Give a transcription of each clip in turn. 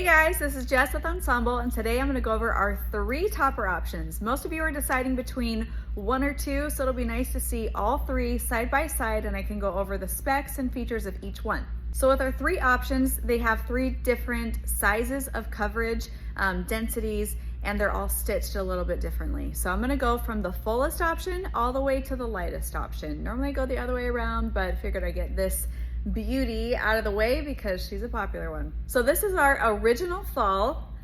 Hey guys, this is Jess with Ensemble, and today I'm going to go over our 3 topper options. Most of you are deciding between 1 or 2, so it'll be nice to see all 3 side by side, and I can go over the specs and features of each one. So with our 3 options, they have 3 different sizes of coverage, densities, and they're all stitched a little bit differently. So I'm going to go from the fullest option all the way to the lightest option. Normally I go the other way around, but figured I'd get this beauty out of the way because she's a popular one. So this is our original fall.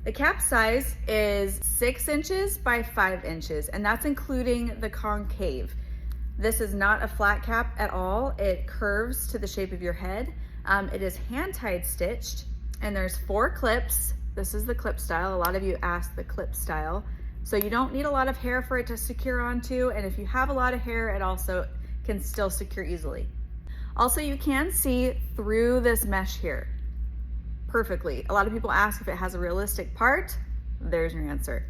The cap size is 6 inches by 5 inches, and that's including the concave. This is not a flat cap at all. It curves to the shape of your head. It is hand-tied stitched, and there's 4 clips. This is the clip style. A lot of you asked the clip style. So you don't need a lot of hair for it to secure onto, and if you have a lot of hair, it also can still secure easily. Also, you can see through this mesh here perfectly. A lot of people ask if it has a realistic part. There's your answer.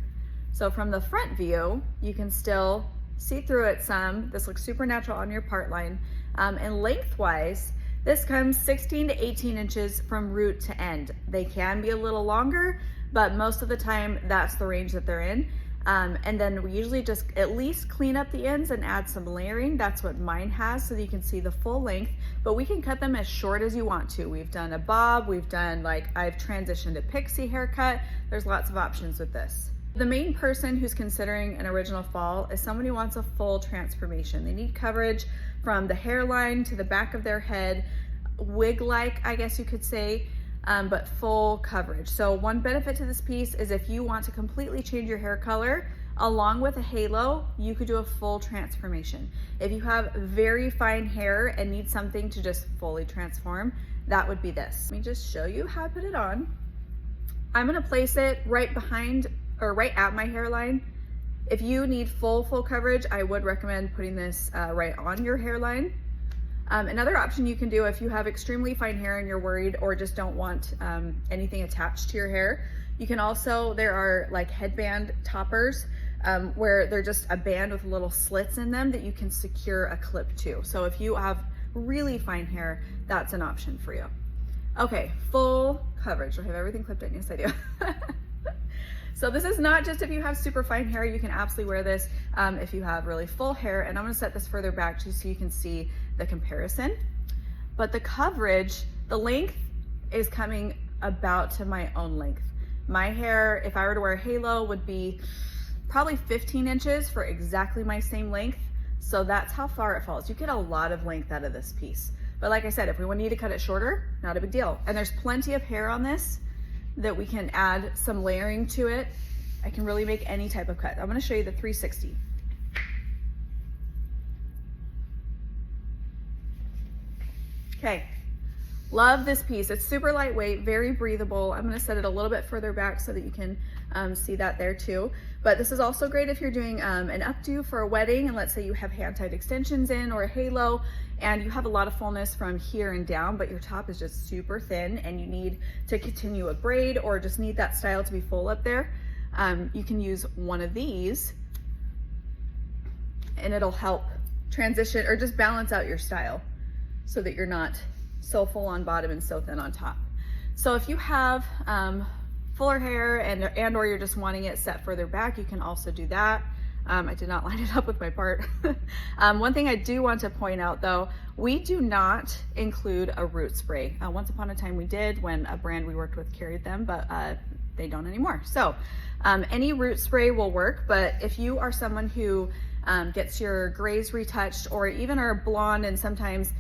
So from the front view, you can still see through it some. This looks super natural on your part line. And lengthwise, this comes 16 to 18 inches from root to end. They can be a little longer, but most of the time that's the range that they're in. And then we usually just at least clean up the ends and add some layering. That's what mine has, so that you can see the full length, but we can cut them as short as you want to. We've done a bob, we've done, like, I've transitioned to pixie haircut. There's lots of options with this. The main person who's considering an original fall is someone who wants a full transformation. They need coverage from the hairline to the back of their head, wig-like, I guess you could say, but full coverage. So one benefit to this piece is if you want to completely change your hair color, along with a halo, you could do a full transformation. If you have very fine hair and need something to just fully transform, that would be this. Let me just show you how to put it on. I'm gonna place it right behind or right at my hairline. If you need full coverage, I would recommend putting this right on your hairline. Another option you can do if you have extremely fine hair and you're worried or just don't want anything attached to your hair, you can also, there are like headband toppers where they're just a band with little slits in them that you can secure a clip to. So if you have really fine hair, that's an option for you. Okay, full coverage. Do I have everything clipped in? Yes, I do. So this is not just if you have super fine hair. You can absolutely wear this if you have really full hair. And I'm gonna set this further back just so you can see the comparison. But the coverage, the length is coming about to my own length. My hair, if I were to wear a halo, would be probably 15 inches for exactly my same length. So that's how far it falls. You get a lot of length out of this piece. But like I said, if we need to cut it shorter, not a big deal. And there's plenty of hair on this that we can add some layering to it. I can really make any type of cut. I'm gonna show you the 360. Okay, love this piece. It's super lightweight, very breathable. I'm gonna set it a little bit further back so that you can see that there too. But this is also great if you're doing an updo for a wedding, and let's say you have hand-tied extensions in or a halo, and you have a lot of fullness from here and down, but your top is just super thin and you need to continue a braid or just need that style to be full up there. You can use one of these and it'll help transition or just balance out your style so that you're not so full on bottom and so thin on top. So if you have fuller hair and or you're just wanting it set further back, you can also do that. I did not line it up with my part. One thing I do want to point out though, we do not include a root spray. Once upon a time we did when a brand we worked with carried them, but they don't anymore. So any root spray will work, but if you are someone who gets your grays retouched or even are blonde and sometimes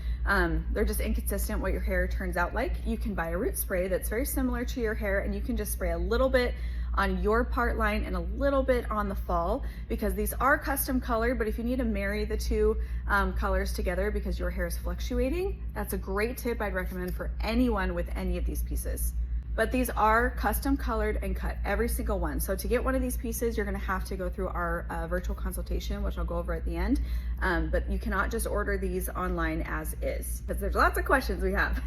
they're just inconsistent what your hair turns out like, you can buy a root spray that's very similar to your hair, and you can just spray a little bit on your part line and a little bit on the fall, because these are custom colored. But if you need to marry the 2 colors together because your hair is fluctuating, that's a great tip I'd recommend for anyone with any of these pieces. But these are custom colored and cut, every single one. So to get one of these pieces, you're gonna have to go through our virtual consultation, which I'll go over at the end. But you cannot just order these online as is, because there's lots of questions we have.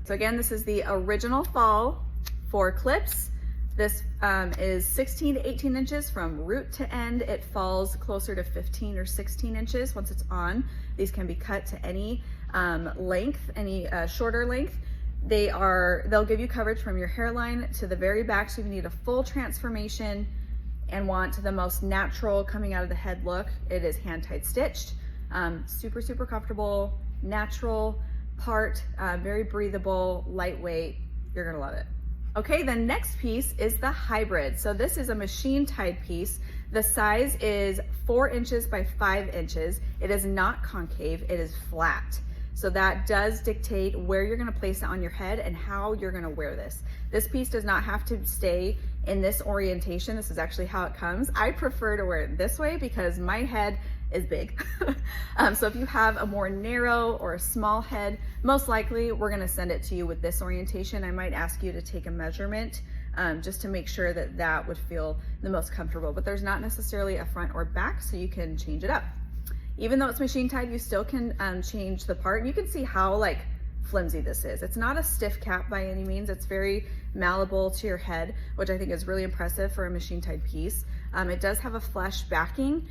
So again, this is the original fall 4 clips. This is 16 to 18 inches from root to end. It falls closer to 15 or 16 inches once it's on. These can be cut to any length, any shorter length. They'll give you coverage from your hairline to the very back. So if you need a full transformation and want the most natural coming out of the head look, it is hand tied stitched. Super, super comfortable, natural part, very breathable, lightweight. You're gonna love it. Okay, the next piece is the hybrid. So this is a machine tied piece. The size is 4 inches by 5 inches. It is not concave, it is flat. So that does dictate where you're gonna place it on your head and how you're gonna wear this. This piece does not have to stay in this orientation. This is actually how it comes. I prefer to wear it this way because my head is big. So if you have a more narrow or a small head, most likely we're gonna send it to you with this orientation. I might ask you to take a measurement just to make sure that that would feel the most comfortable, but there's not necessarily a front or back, so you can change it up. Even though it's machine tied, you still can change the part. And you can see how like flimsy this is. It's not a stiff cap by any means. It's very malleable to your head, which I think is really impressive for a machine tied piece. It does have a flush backing,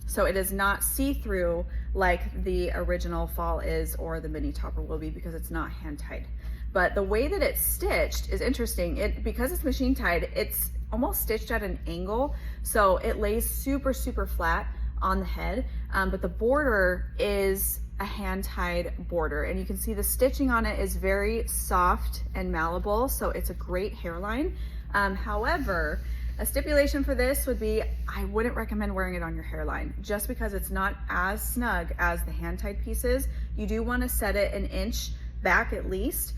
so it is not see-through like the original fall is or the mini topper will be, because it's not hand tied. But the way that it's stitched is interesting. Because it's machine tied, it's almost stitched at an angle, so it lays super, super flat on the head, but the border is a hand tied border, and you can see the stitching on it is very soft and malleable, so it's a great hairline. However, a stipulation for this would be I wouldn't recommend wearing it on your hairline just because it's not as snug as the hand tied pieces. You do want to set it 1 inch back at least,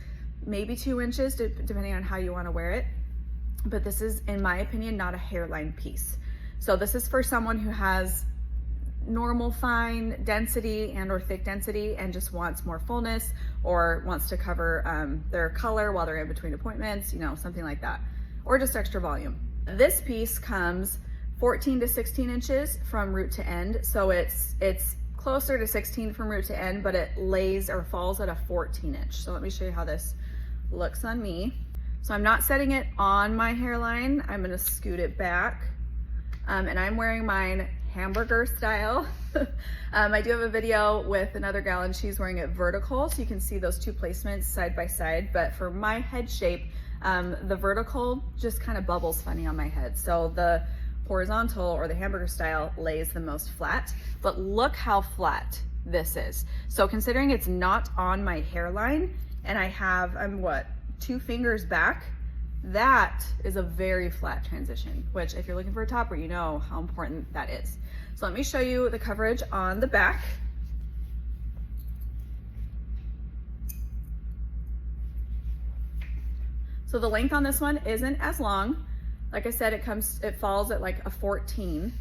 maybe 2 inches depending on how you want to wear it. But this is, in my opinion, not a hairline piece. So this is for someone who has normal fine density and or thick density and just wants more fullness, or wants to cover their color while they're in between appointments, you know, something like that, or just extra volume. This piece comes 14 to 16 inches from root to end, so it's closer to 16 from root to end, but it lays or falls at a 14 inch. So let me show you how this looks on me. So I'm not setting it on my hairline. I'm gonna scoot it back, and I'm wearing mine hamburger style. I do have a video with another gal and she's wearing it vertical, so you can see those two placements side by side. But for my head shape, the vertical just kind of bubbles funny on my head. So the horizontal or the hamburger style lays the most flat, but look how flat this is. So considering it's not on my hairline and I'm what, 2 fingers back, that is a very flat transition, which if you're looking for a topper, you know how important that is. So let me show you the coverage on the back. So the length on this one isn't as long. Like I said, it falls at like a 14.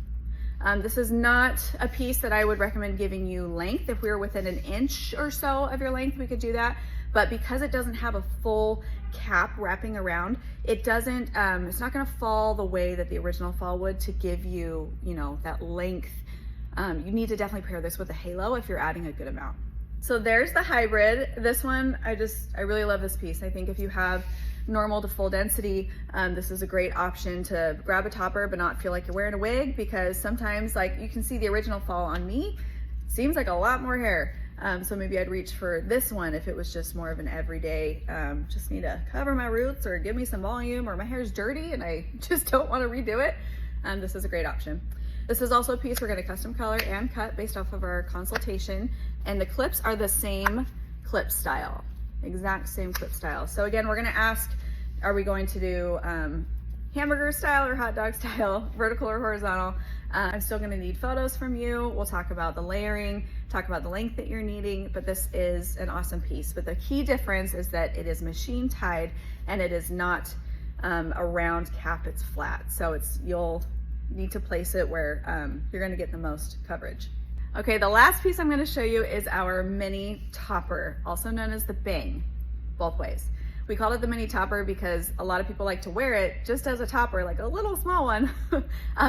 This is not a piece that I would recommend giving you length. If we were within 1 inch or so of your length, we could do that. But because it doesn't have a full cap wrapping around, it doesn't, it's not gonna fall the way that the original fall would to give you, you know, that length. You need to definitely pair this with a halo if you're adding a good amount. So there's the hybrid. This one, I really love this piece. I think if you have normal to full density, this is a great option to grab a topper but not feel like you're wearing a wig, because sometimes, like you can see the original fall on me, seems like a lot more hair. So maybe I'd reach for this one if it was just more of an everyday, just need to cover my roots or give me some volume, or my hair's dirty and I just don't want to redo it. This is a great option. This is also a piece we're going to custom color and cut based off of our consultation, and the clips are the same clip style, exact same clip style. So again, we're going to ask, are we going to do hamburger style or hot dog style, vertical or horizontal? I'm still going to need photos from you. We'll talk about the layering, talk about the length that you're needing, but this is an awesome piece. But the key difference is that it is machine tied and it is not a round cap, it's flat. So you'll need to place it where you're going to get the most coverage. Okay, the last piece I'm going to show you is our mini topper, also known as the bang, both ways. We called it the mini topper because a lot of people like to wear it just as a topper, like a little small one,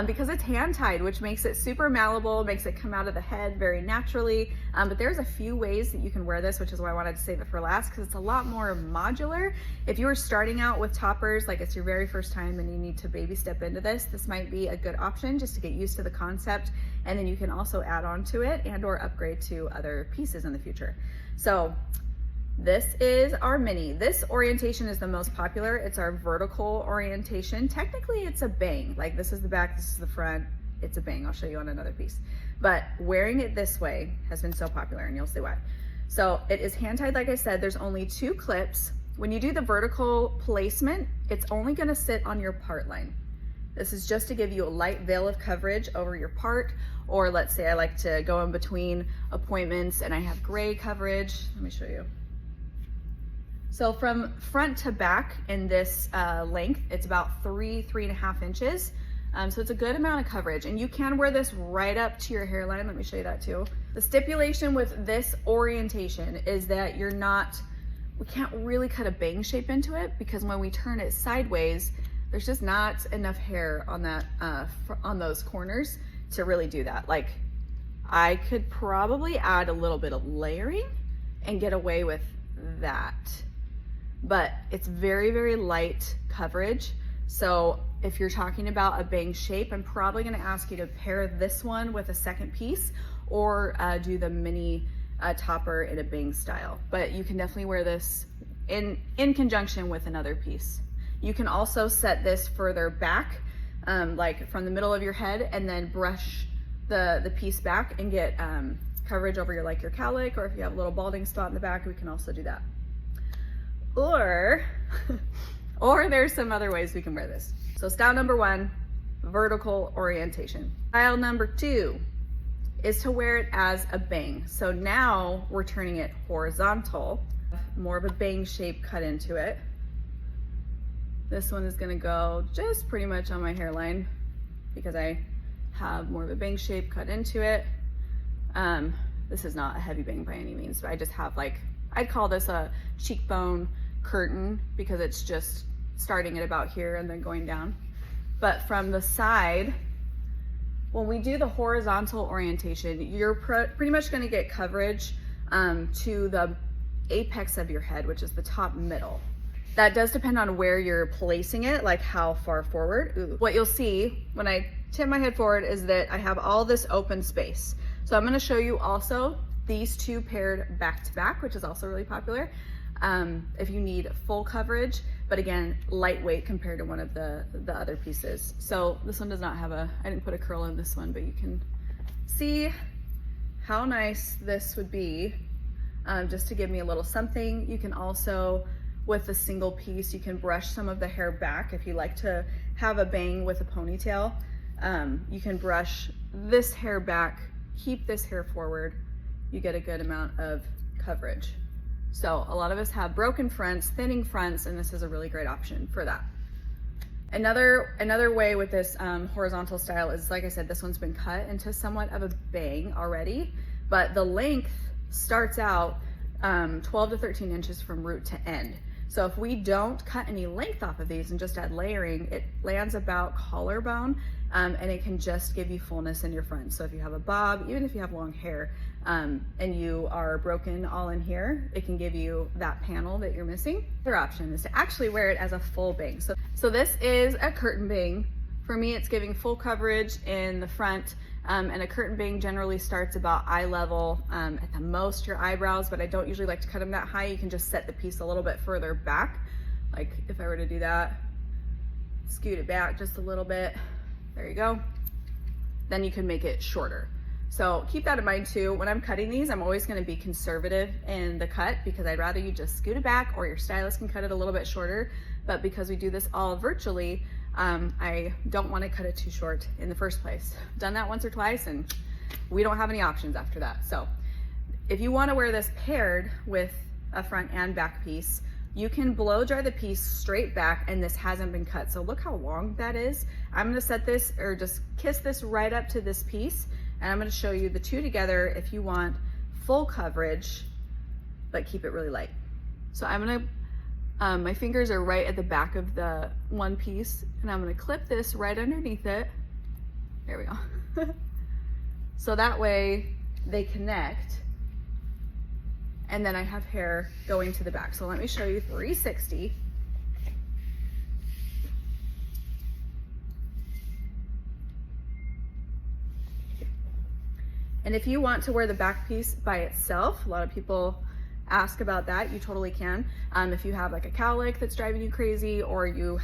because it's hand tied, which makes it super malleable, makes it come out of the head very naturally. But there's a few ways that you can wear this, which is why I wanted to save it for last, because it's a lot more modular. If you were starting out with toppers, like it's your very first time and you need to baby step into this might be a good option just to get used to the concept. And then you can also add on to it and or upgrade to other pieces in the future. So This is our mini. This orientation is the most popular. It's our vertical orientation. Technically it's a bang. Like this is the back, this is the front. It's a bang. I'll show you on another piece. But wearing it this way has been so popular, and you'll see why. So it is hand tied, like I said. There's only 2 clips. When you do the vertical placement, it's only gonna sit on your part line. This is just to give you a light veil of coverage over your part, or let's say I like to go in between appointments and I have gray coverage. Let me show you. So from front to back in this length, it's about 3.5 inches. So it's a good amount of coverage, and you can wear this right up to your hairline. Let me show you that too. The stipulation with this orientation is that we can't really cut a bang shape into it, because when we turn it sideways, there's just not enough hair on that on those corners to really do that. Like I could probably add a little bit of layering and get away with that, but it's very, very light coverage. So if you're talking about a bang shape, I'm probably gonna ask you to pair this one with a second piece, or do the mini topper in a bang style. But you can definitely wear this in conjunction with another piece. You can also set this further back, like from the middle of your head, and then brush the piece back and get coverage over your cowlick, or if you have a little balding spot in the back, we can also do that. Or there's some other ways we can wear this. So style number 1, vertical orientation. Style number 2 is to wear it as a bang. So now we're turning it horizontal, more of a bang shape cut into it. This one is gonna go just pretty much on my hairline because I have more of a bang shape cut into it. This is not a heavy bang by any means, but I just have I'd call this a cheekbone curtain, because it's just starting at about here and then going down. But from the side, when we do the horizontal orientation, you're pretty much gonna get coverage to the apex of your head, which is the top middle. That does depend on where you're placing it, like how far forward. Ooh. What you'll see when I tip my head forward is that I have all this open space. So I'm gonna show you also these 2 paired back to back, which is also really popular if you need full coverage, but again, lightweight compared to one of the other pieces. So this one does not have I didn't put a curl in this one, but you can see how nice this would be, just to give me a little something. You can also, with a single piece, you can brush some of the hair back. If you like to have a bang with a ponytail, you can brush this hair back, keep this hair forward. You get a good amount of coverage. So a lot of us have broken fronts, thinning fronts, and this is a really great option for that. Another way with this horizontal style is, like I said, this one's been cut into somewhat of a bang already, but the length starts out 12 to 13 inches from root to end. So if we don't cut any length off of these and just add layering, it lands about collarbone, and it can just give you fullness in your front. So if you have a bob, even if you have long hair, and you are broken all in here, it can give you that panel that you're missing. Other option is to actually wear it as a full bang. So this is a curtain bang. For me, it's giving full coverage in the front, and a curtain bang generally starts about eye level, at the most your eyebrows, but I don't usually like to cut them that high. You can just set the piece a little bit further back. Like if I were to do that, scoot it back just a little bit, there you go. Then you can make it shorter. So keep that in mind too. When I'm cutting these, I'm always gonna be conservative in the cut, because I'd rather you just scoot it back, or your stylist can cut it a little bit shorter. But because we do this all virtually, I don't want to cut it too short in the first place. I've done that once or twice and we don't have any options after that. So if you want to wear this paired with a front and back piece, you can blow dry the piece straight back, and this hasn't been cut. So look how long that is. I'm going to set this, or just kiss this right up to this piece, and I'm going to show you the 2 together if you want full coverage but keep it really light. So I'm going to my fingers are right at the back of the one piece, and I'm going to clip this right underneath it. There we go. So that way they connect, and then I have hair going to the back. So let me show you 360. And if you want to wear the back piece by itself, a lot of people ask about that, you totally can. If you have like a cowlick that's driving you crazy, or you